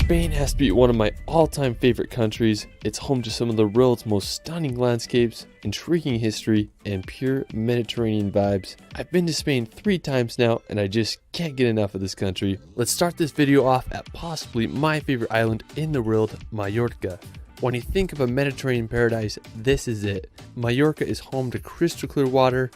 Spain has to be one of my all-time favorite countries. It's home to some of the world's most stunning landscapes, intriguing history, and pure Mediterranean vibes. I've been to Spain 3 times now, and I just can't get enough of this country. Let's start this video off at possibly my favorite island in the world, Mallorca. When you think of a Mediterranean paradise, this is it. Mallorca is home to crystal clear water,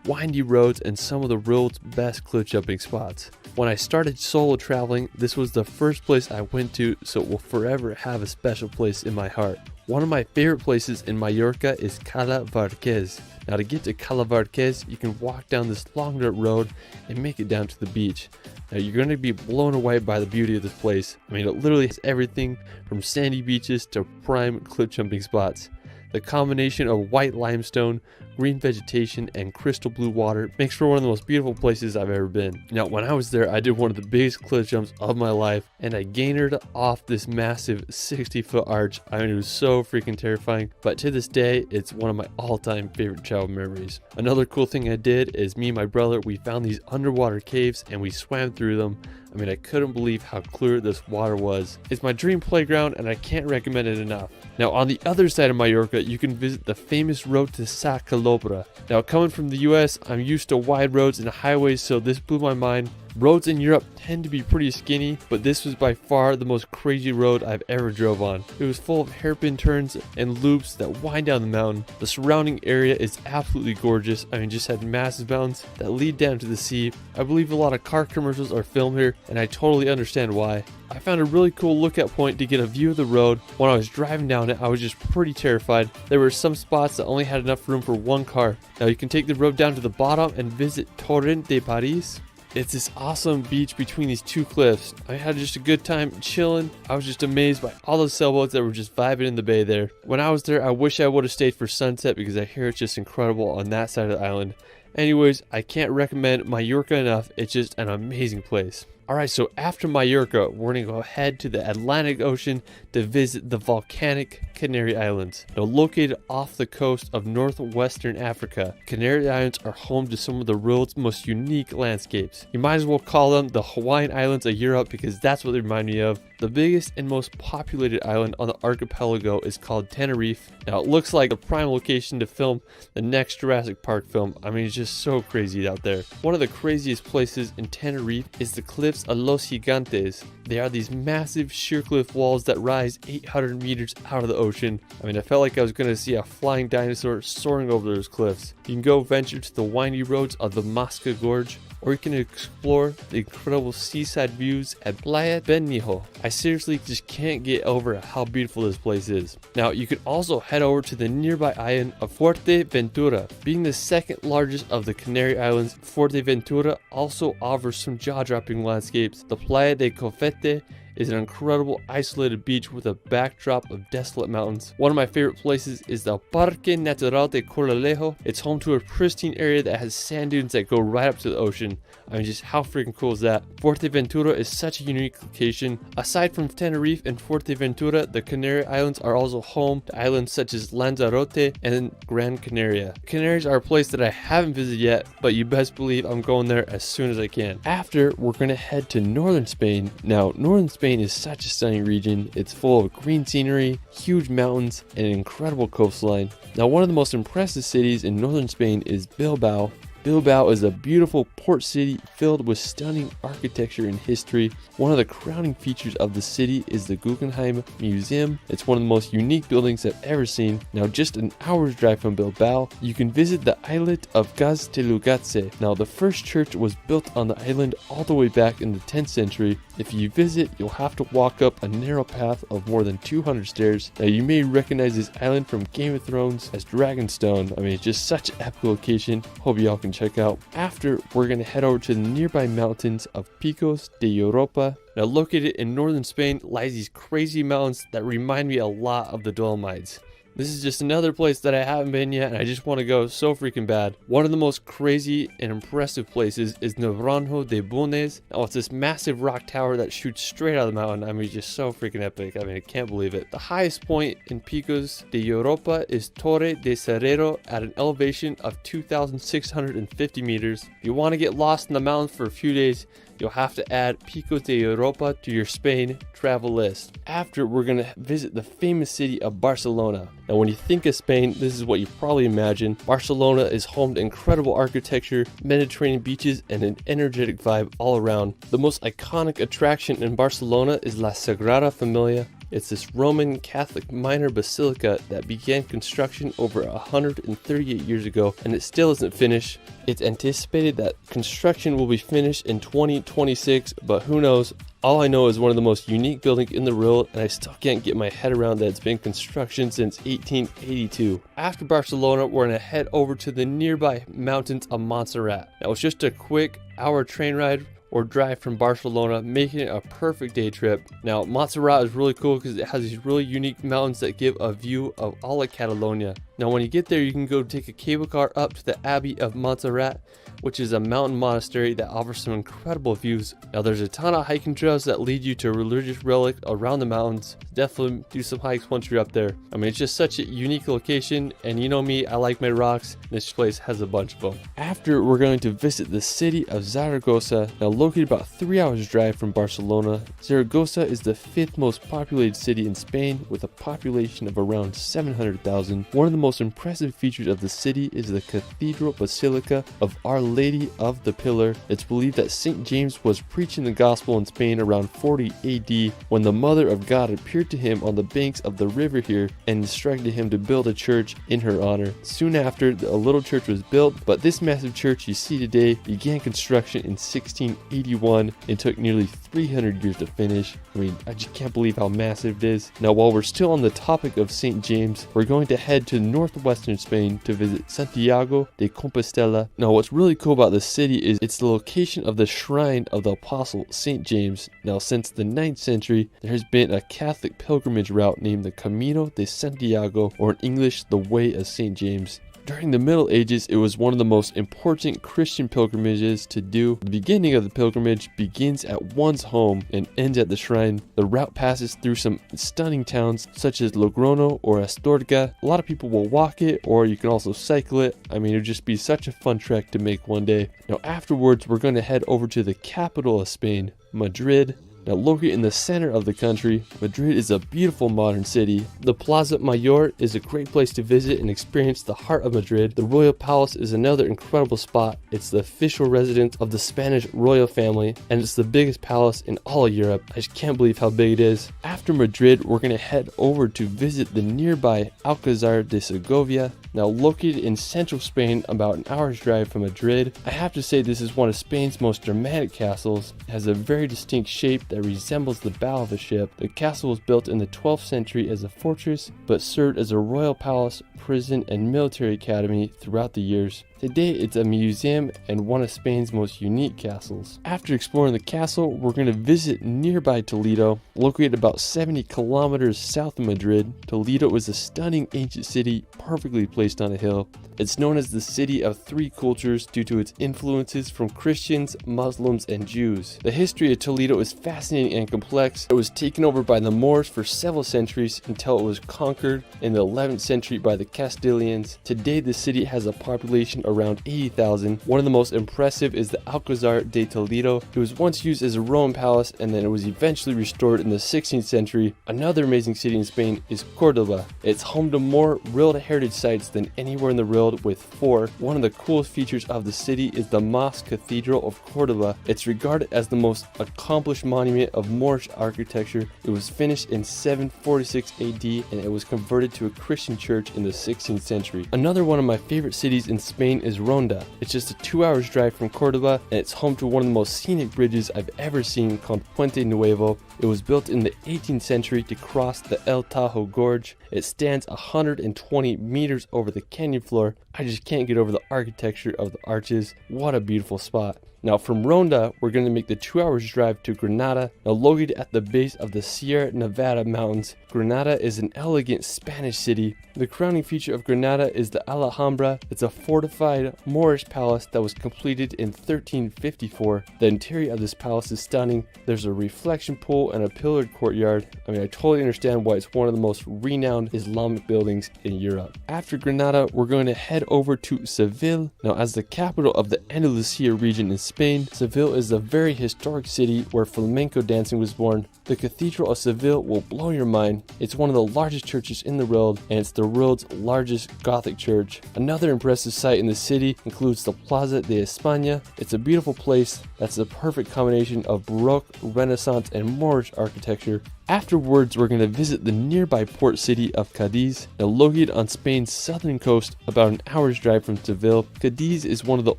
windy roads, and some of the world's best cliff jumping spots. When I started solo traveling, this was the first place I went to, so it will forever have a special place in my heart. One of my favorite places in Mallorca is Cala Varquez. Now, to get to Cala Varquez, you can walk down this long dirt road and make it down to the beach. Now, you're going to be blown away by the beauty of this place. I mean, it literally has everything from sandy beaches to prime cliff jumping spots. The combination of white limestone, green vegetation, and crystal blue water makes for one of the most beautiful places I've ever been. Now, when I was there, I did one of the biggest cliff jumps of my life, and I gained off this massive 60-foot arch. I mean, it was so freaking terrifying, but to this day, it's one of my all-time favorite travel memories. Another cool thing I did is me and my brother, we found these underwater caves, and we swam through them. I mean, I couldn't believe how clear this water was. It's my dream playground, and I can't recommend it enough. Now, on the other side of Mallorca, you can visit the famous road to Sa Calobra. Now, coming from the US, I'm used to wide roads and highways, so this blew my mind. Roads in Europe tend to be pretty skinny, but this was by far the most crazy road I've ever drove on. It was full of hairpin turns and loops that wind down the mountain. The surrounding area is absolutely gorgeous. I mean, just had massive mountains that lead down to the sea. I believe a lot of car commercials are filmed here, and I totally understand why. I found a really cool lookout point to get a view of the road. When I was driving down it, I was just pretty terrified. There were some spots that only had enough room for one car. Now, you can take the road down to the bottom and visit Torrent de Paris. It's this awesome beach between these two cliffs. I had just a good time chilling. I was just amazed by all the sailboats that were just vibing in the bay there. When I was there, I wish I would have stayed for sunset because I hear it's just incredible on that side of the island. Anyways, I can't recommend Mallorca enough. It's just an amazing place. Alright, so after Mallorca, we're going to go ahead to the Atlantic Ocean to visit the volcanic Canary Islands. Now, located off the coast of northwestern Africa, Canary Islands are home to some of the world's most unique landscapes. You might as well call them the Hawaiian Islands of Europe because that's what they remind me of. The biggest and most populated island on the archipelago is called Tenerife. Now, it looks like a prime location to film the next Jurassic Park film. I mean, it's just so crazy out there. One of the craziest places in Tenerife is the cliffs of Los Gigantes. They are these massive sheer cliff walls that rise 800 meters out of the ocean. I mean, I felt like I was going to see a flying dinosaur soaring over those cliffs. You can go venture to the windy roads of the Masca Gorge, or you can explore the incredible seaside views at Playa Benhijo. I seriously just can't get over how beautiful this place is. Now, you can also head over to the nearby island of Fuerteventura. Being the second largest of the Canary Islands, Fuerteventura also offers some jaw-dropping landscapes. The Playa de Cofete is an incredible isolated beach with a backdrop of desolate mountains. One of my favorite places is the Parque Natural de Corralejo. It's home to a pristine area that has sand dunes that go right up to the ocean. I mean, just how freaking cool is that? Fuerteventura is such a unique location. Aside from Tenerife and Fuerteventura, the Canary Islands are also home to islands such as Lanzarote and Gran Canaria. Canaries are a place that I haven't visited yet, but you best believe I'm going there as soon as I can. After, we're going to head to northern Spain. Now, northern Spain is such a stunning region. It's full of green scenery, huge mountains, and an incredible coastline. Now, one of the most impressive cities in northern Spain is Bilbao. Bilbao is a beautiful port city filled with stunning architecture and history. One of the crowning features of the city is the Guggenheim Museum. It's one of the most unique buildings I've ever seen. Now, just an hour's drive from Bilbao, you can visit the islet of Gaztelugatxe. Now, the first church was built on the island all the way back in the 10th century. If you visit, you'll have to walk up a narrow path of more than 200 stairs. Now, you may recognize this island from Game of Thrones as Dragonstone. I mean, it's just such an epic location. Hope y'all can check out. After, we're going to head over to the nearby mountains of Picos de Europa. Now, located in northern Spain lies these crazy mountains that remind me a lot of the Dolomites. This is just another place that I haven't been yet, and I just want to go so freaking bad. One of the most crazy and impressive places is Naranjo de Bulnes. Oh, it's this massive rock tower that shoots straight out of the mountain. I mean, just so freaking epic. I mean, I can't believe it. The highest point in Picos de Europa is Torre de Serrero at an elevation of 2,650 meters. If you want to get lost in the mountains for a few days, you'll have to add Picos de Europa to your Spain travel list. After, we're going to visit the famous city of Barcelona. Now, when you think of Spain, this is what you probably imagine. Barcelona is home to incredible architecture, Mediterranean beaches, and an energetic vibe all around. The most iconic attraction in Barcelona is La Sagrada Familia. It's this Roman Catholic minor basilica that began construction over 138 years ago, and it still isn't finished. It's anticipated that construction will be finished in 2026, but who knows? All I know is one of the most unique buildings in the world, and I still can't get my head around that it's been in construction since 1882. After Barcelona, we're going to head over to the nearby mountains of Montserrat. Now, it's just a quick hour train ride or drive from Barcelona, making it a perfect day trip. Now, Montserrat is really cool because it has these really unique mountains that give a view of all of Catalonia. Now, when you get there, you can go take a cable car up to the Abbey of Montserrat, which is a mountain monastery that offers some incredible views. Now, there's a ton of hiking trails that lead you to a religious relic around the mountains. Definitely do some hikes once you're up there. I mean, it's just such a unique location, and you know me, I like my rocks. This place has a bunch of them. After, we're going to visit the city of Zaragoza. Now, located about 3 hours drive from Barcelona, Zaragoza is the 5th most populated city in Spain with a population of around 700,000. One of the most impressive features of the city is the Cathedral Basilica of Our Lady of the Pillar. It's believed that St. James was preaching the gospel in Spain around 40 AD when the Mother of God appeared to him on the banks of the river here and instructed him to build a church in her honor. Soon after, a little church was built, but this massive church you see today began construction in 1681 and took nearly 300 years to finish. I mean, I just can't believe how massive it is. Now, while we're still on the topic of St. James, we're going to head to northwestern Spain to visit Santiago de Compostela. Now, what's really cool about this city is it's the location of the shrine of the apostle St. James. Now, since the 9th century, there has been a Catholic pilgrimage route named the Camino de Santiago, or in English, the Way of St. James. During the Middle Ages, it was one of the most important Christian pilgrimages to do. The beginning of the pilgrimage begins at one's home and ends at the shrine. The route passes through some stunning towns such as Logrono or Astorga. A lot of people will walk it, or you can also cycle it. I mean, it would just be such a fun trek to make one day. Now, afterwards, we're going to head over to the capital of Spain, Madrid. Now, located in the center of the country, Madrid is a beautiful modern city. The Plaza Mayor is a great place to visit and experience the heart of Madrid. The Royal Palace is another incredible spot. It's the official residence of the Spanish royal family, and it's the biggest palace in all of Europe. I just can't believe how big it is. After Madrid, we're going to head over to visit the nearby Alcázar de Segovia. Now, located in central Spain, about an hour's drive from Madrid, I have to say this is one of Spain's most dramatic castles. It has a very distinct shape that resembles the bow of a ship. The castle was built in the 12th century as a fortress, but served as a royal palace, prison, and military academy throughout the years. Today, it's a museum and one of Spain's most unique castles. After exploring the castle, we're going to visit nearby Toledo. Located about 70 kilometers south of Madrid, Toledo is a stunning ancient city perfectly placed on a hill. It's known as the city of three cultures due to its influences from Christians, Muslims, and Jews. The history of Toledo is fascinating and complex. It was taken over by the Moors for several centuries until it was conquered in the 11th century by the Castilians. Today, the city has a population around 80,000. One of the most impressive is the Alcázar de Toledo. It was once used as a Roman palace, and then it was eventually restored in the 16th century. Another amazing city in Spain is Cordoba. It's home to more World Heritage sites than anywhere in the world, with 4. One of the coolest features of the city is the Mosque Cathedral of Cordoba. It's regarded as the most accomplished monument of Moorish architecture. It was finished in 746 AD, and it was converted to a Christian church in the 16th century. Another one of my favorite cities in Spain is Ronda. It's just a 2 hours drive from Cordoba, and it's home to one of the most scenic bridges I've ever seen, called Puente Nuevo. It was built in the 18th century to cross the El Tajo Gorge. It stands 120 meters over the canyon floor. I just can't get over the architecture of the arches. What a beautiful spot. Now, from Ronda, we're going to make the 2 hours drive to Granada. Now, located at the base of the Sierra Nevada mountains, Granada is an elegant Spanish city. The crowning feature of Granada is the Alhambra. It's a fortified Moorish palace that was completed in 1354. The interior of this palace is stunning. There's a reflection pool and a pillared courtyard. I mean, I totally understand why it's one of the most renowned Islamic buildings in Europe. After Granada, we're going to head over to Seville. Now, as the capital of the Andalusia region in Spain, Spain, Seville is a very historic city where flamenco dancing was born. The Cathedral of Seville will blow your mind. It's one of the largest churches in the world, and it's the world's largest Gothic church. Another impressive site in the city includes the Plaza de España. It's a beautiful place that's the perfect combination of Baroque, Renaissance, and Moorish architecture. Afterwards, we're going to visit the nearby port city of Cadiz, located on Spain's southern coast, about an hour's drive from Seville. Cadiz is one of the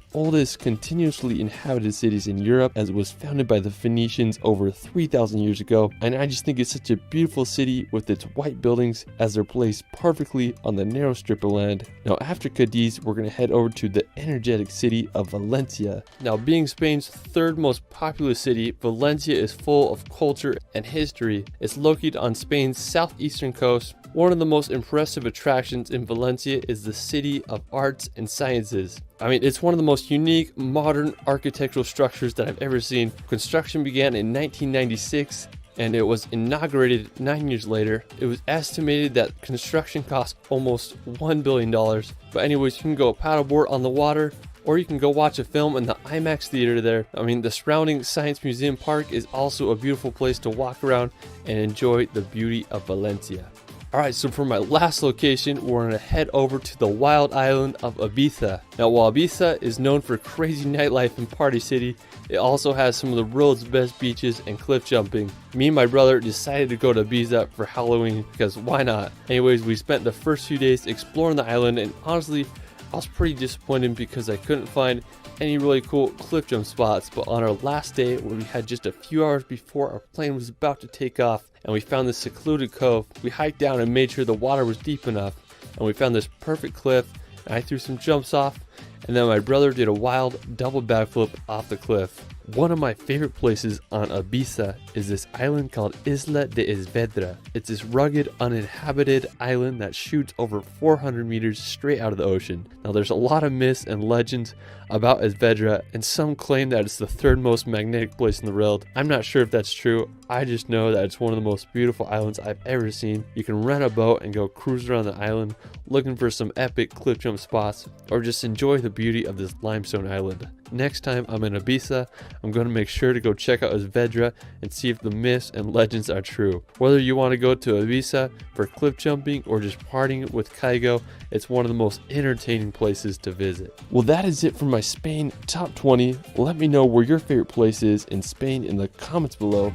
oldest continuously inhabited cities in Europe, as it was founded by the Phoenicians over 3,000 years ago, and I just think it's such a beautiful city with its white buildings as they're placed perfectly on the narrow strip of land. Now after Cadiz, we're going to head over to the energetic city of Valencia. Now being Spain's third most populous city, Valencia is full of culture and history. It's located on Spain's southeastern coast. One of the most impressive attractions in Valencia is the City of Arts and Sciences. I mean, it's one of the most unique modern architectural structures that I've ever seen. Construction began in 1996 and it was inaugurated 9 years later. It was estimated that construction cost almost $1 billion. But anyways, you can go paddleboard on the water, or you can go watch a film in the IMAX theater there. I mean, the surrounding Science Museum Park is also a beautiful place to walk around and enjoy the beauty of Valencia. Alright, so for my last location, we're going to head over to the wild island of Ibiza. Now, while Ibiza is known for crazy nightlife and party city, it also has some of the world's best beaches and cliff jumping. Me and my brother decided to go to Ibiza for Halloween because why not? Anyways, we spent the first few days exploring the island, and honestly, I was pretty disappointed because I couldn't find any really cool cliff jump spots. But on our last day, when we had just a few hours before our plane was about to take off, and we found this secluded cove, we hiked down and made sure the water was deep enough, and we found this perfect cliff, and I threw some jumps off, and then my brother did a wild double backflip off the cliff. One of my favorite places on Ibiza is this island called Isla de Esvedra. It's this rugged, uninhabited island that shoots over 400 meters straight out of the ocean. Now there's a lot of myths and legends about Esvedra, and some claim that it's the third most magnetic place in the world. I'm not sure if that's true. I just know that it's one of the most beautiful islands I've ever seen. You can rent a boat and go cruise around the island looking for some epic cliff jump spots, or just enjoy the beauty of this limestone island. Next time I'm in Ibiza, I'm going to make sure to go check out Esvedra and see if the myths and legends are true. Whether you want to go to Ibiza for cliff jumping or just partying with Kygo, it's one of the most entertaining places to visit. Well, that is it for my Spain top 20. Let me know where your favorite place is in Spain in the comments below.